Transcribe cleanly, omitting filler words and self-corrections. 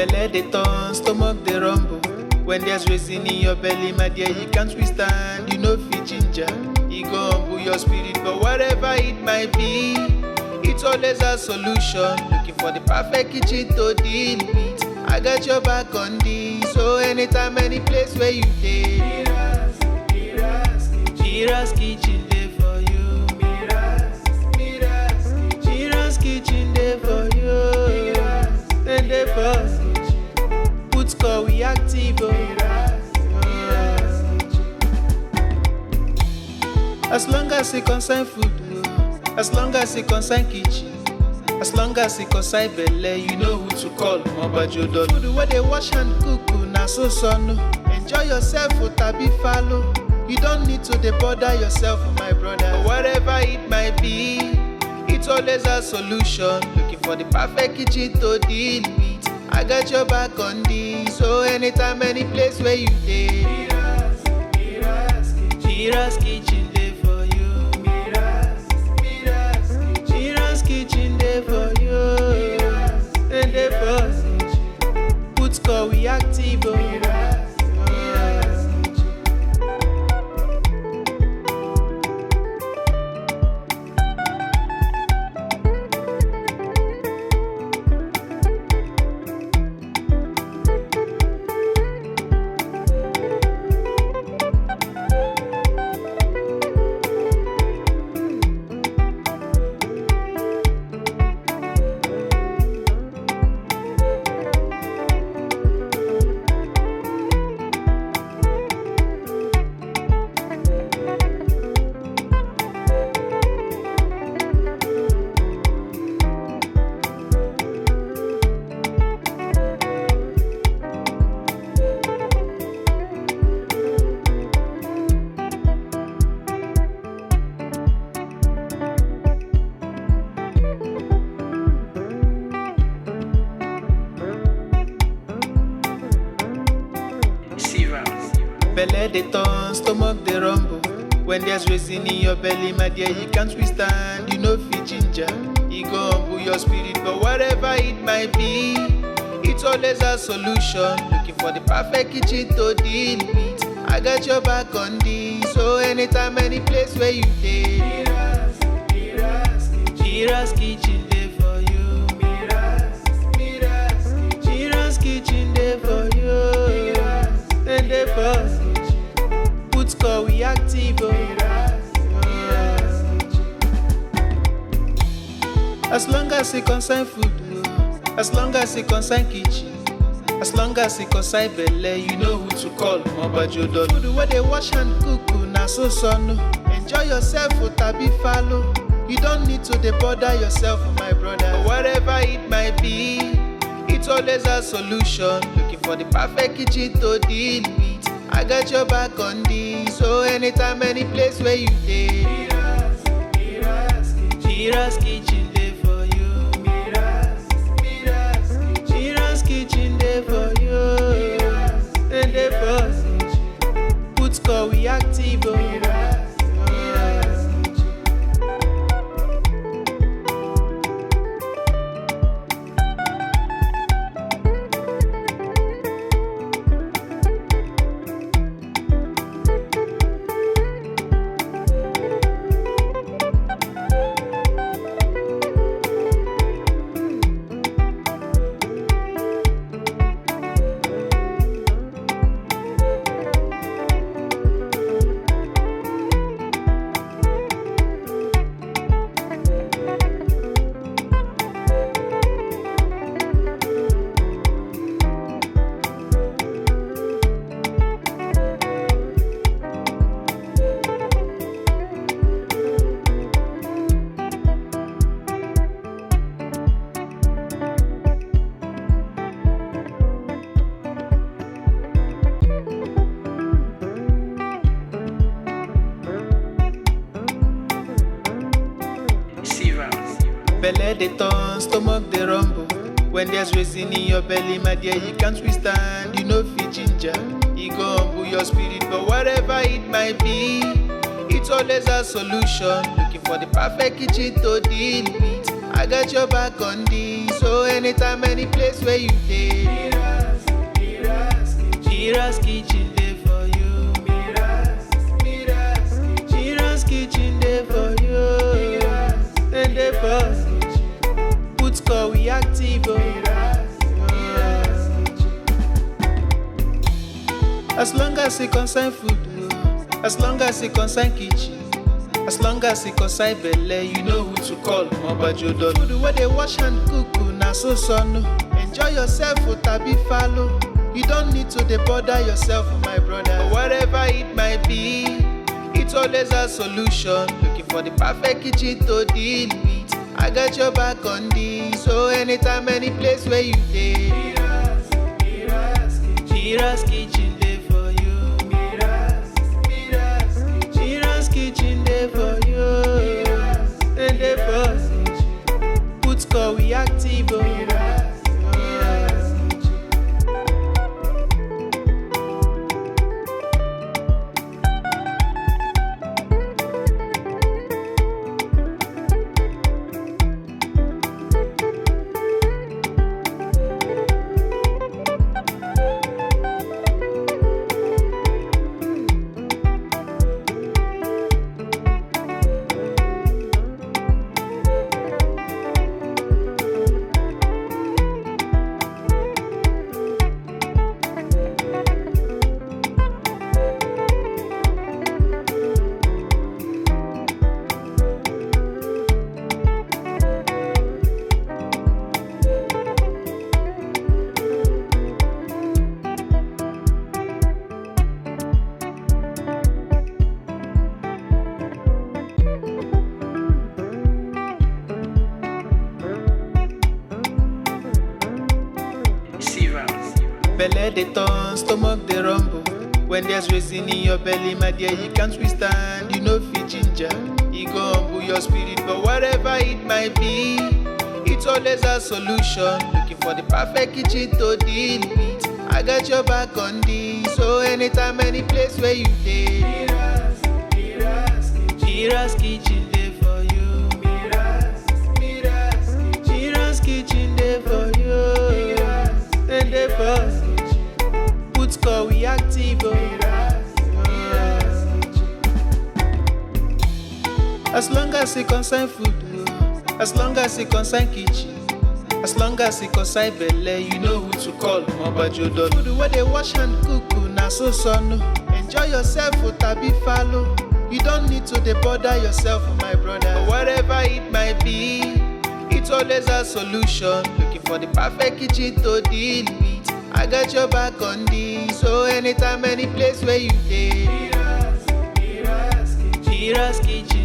Belle dey turn, stomach dey rumble. When there's reason in your belly, my dear, you can't withstand. You know fit ginger, it go humble your spirit. But whatever it might be, it's always a solution. Looking for the perfect kitchen to deal with. I got your back on this. So anytime, any place where you dey, MIRA'S kitchen dey for you. MIRA'S kitchen dey for you. And dey for put score we active. As long as it concern food, as long as it concern kitchen, as long as it concern belle, you know who to call. Mobajodo food where they wash and cook, na so son. Enjoy yourself, tabi follow. You don't need to bother yourself, my brother. But whatever it might be, it's always a solution. Looking for the perfect kitchen to deal with. I got your back on this. So anytime, any place where you dey, MIRA'S kitchen dey for you. MIRA'S kitchen dey for you. And dey for put score we active. Belle dey turn, stomach dey rumble. When there's reason in your belly, my dear, you can't withstand. You know fit ginger, it go humble your spirit. But whatever it might be, it's always a solution. Looking for the perfect kitchen to deal with. I got your back on this. So anytime, any place where you dey, MIRA'S kitchen dey for you. MIRA'S kitchen dey for you. And dey for put score we active. As long as it concern food, as long as it concern kitchen, as long as it concern belle, you know who to call. Mobajodo food where they wash and cook, na so son. Enjoy yourself, tabi follow. You don't need to bother yourself, my brother. But whatever it might be, it's always a solution. Looking for the perfect kitchen to deal with. I got your back on this. So anytime, any place where you dey, MIRA'S kitchen dey for you. MIRA'S kitchen dey for you. And dey for put score we active. Belle dey turn, stomach dey rumble. When there's reason in your belly, my dear, you can't withstand. You know fit ginger, it go humble your spirit. But whatever it might be, it's always a solution. Looking for the perfect kitchen to deal with. I got your back on this. So anytime, any place where you dey, MIRA'S kitchen dey for you. MIRA'S kitchen dey for you. Then dey for put call we active oh. As long as it concern food, as long as it concern kitchen, as long as it concern belle, you know who to call. Mobajodo. Food where they wash and cook, na so son. Enjoy yourself, tabi follow. You don't need to dey bother yourself, my brother. Whatever it might be, it's always a solution. Looking for the perfect kitchen to deal with. I got your back on this. So anytime, any place where you dey, MIRA'S kitchen dey for you. MIRA'S kitchen dey for you. And dey for put call we active oh. Belle dey turn, stomach dey rumble. When there's reason in your belly, my dear, you can't withstand. You know fit ginger, e go humble your spirit. But whatever it might be, it's always a solution. Looking for the perfect kitchen to deal with. I got your back on this. So anytime, any place where you dey, MIRA'S kitchen dey for you. MIRA'S kitchen dey for you. And dey for put call we active oh. As long as it concern food, as long as it concern kitchen, as long as it concern belle, you know who to call. Mobajodo. Food where they wash and cook, na so son. Enjoy yourself, tabi follow. You don't need to dey bother yourself, my brother. Whatever it might be, it's always a solution. Looking for the perfect kitchen to deal with. I got your back on this. So anytime, any place where you dey, MIRA'S kitchen.